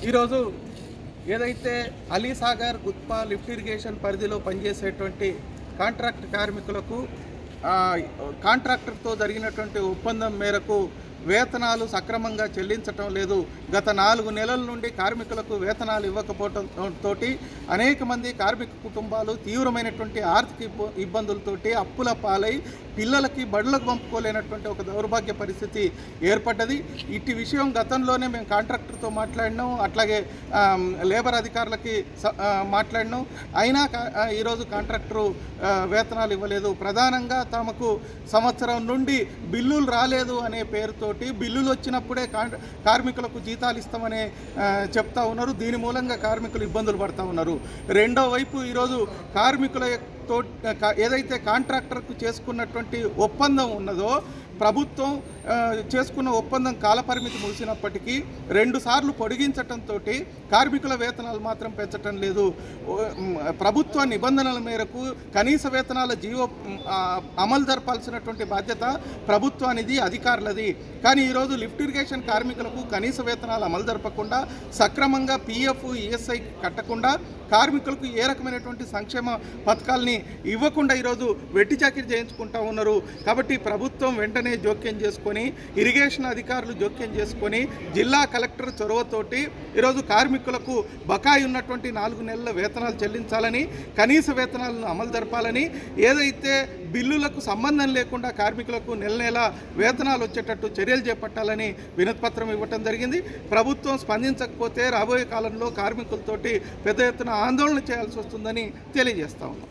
ఈరోజు ఏదైతే Alisagar Gutpa lift irrigation పరిధిలో పనిచేసేటువంటి కాంట్రాక్ట్ కార్మికులకు కాంట్రాక్టర్తో జరిగినటువంటి ఒప్పందం మేరకు వేతనాలు సక్రమంగా చెల్లించటం లేదు. గత 4 నెలల నుండి కార్మికులకు వేతనాలు ఇవ్వకపోవడంతో అనేక మంది కార్మిక కుటుంబాలు తీవ్రమైనటువంటి ఆర్థిక ఇబ్బందులతోటి అప్పుల పాలై పిల్లలకి బడులకు పంపుకోలేనటువంటి ఒక దౌర్భాగ్య పరిస్థితి ఏర్పడ్డది. ఇట్టి విషయం గతంలోనే మేము కాంట్రాక్టర్తో మాట్లాడినాం, అట్లాగే లేబర్ అధికారులకి మాట్లాడినాం. అయినా ఈరోజు కాంట్రాక్టరు వేతనాలు ఇవ్వలేదు. ప్రధానంగా తమకు సంవత్సరం నుండి బిల్లులు రాలేదు అనే పేరుతోటి బిల్లులు వచ్చినప్పుడే కార్మికులకు జీతాలు ఇస్తామని చెప్తా ఉన్నారు. దీని మూలంగా కార్మికులు ఇబ్బందులు పడుతూ ఉన్నారు. రెండో వైపు ఈరోజు కార్మికులతో ఏదైతే కాంట్రాక్టర్కు చేసుకున్నటువంటి ఒప్పందం ఉన్నదో, ప్రభుత్వం చేసుకున్న ఒప్పందం కాలపరిమితి ముగిసినప్పటికీ 2 సార్లు పొడిగించడంతో కార్మికుల వేతనాలు మాత్రం పెంచటం లేదు. ప్రభుత్వ నిబంధనల మేరకు కనీస వేతనాల జీవో అమలు జరపాల్సినటువంటి బాధ్యత ప్రభుత్వానిది, అధికారులది. కానీ ఈరోజు లిఫ్ట్ ఇరిగేషన్ కార్మికులకు కనీస వేతనాలు అమలు జరపకుండా, సక్రమంగా పిఎఫ్ ఈఎస్ఐ కట్టకుండా, కార్మికులకు ఏ రకమైనటువంటి సంక్షేమ పథకాలని ఇవ్వకుండా ఈరోజు వెట్టి చాకిరీ చేయించుకుంటూ ఉన్నారు. కాబట్టి ప్రభుత్వం వెంటనే జోక్యం చేసుకొని, ఇరిగేషన్ అధికారులు జోక్యం చేసుకొని, జిల్లా కలెక్టర్ చొరవతోటి ఈరోజు కార్మికులకు బకాయి ఉన్నటువంటి 4 నెలల వేతనాలు చెల్లించాలని, కనీస వేతనాలను అమలు జరపాలని, ఏదైతే బిల్లులకు సంబంధం లేకుండా కార్మికులకు నెల వేతనాలు వచ్చేటట్టు చర్యలు చేపట్టాలని వినతిపత్రం ఇవ్వటం జరిగింది. ప్రభుత్వం స్పందించకపోతే రాబోయే కాలంలో కార్మికులతోటి పెద్ద ఎత్తున ఆందోళన చేయాల్సి వస్తుందని తెలియజేస్తా ఉన్నాం.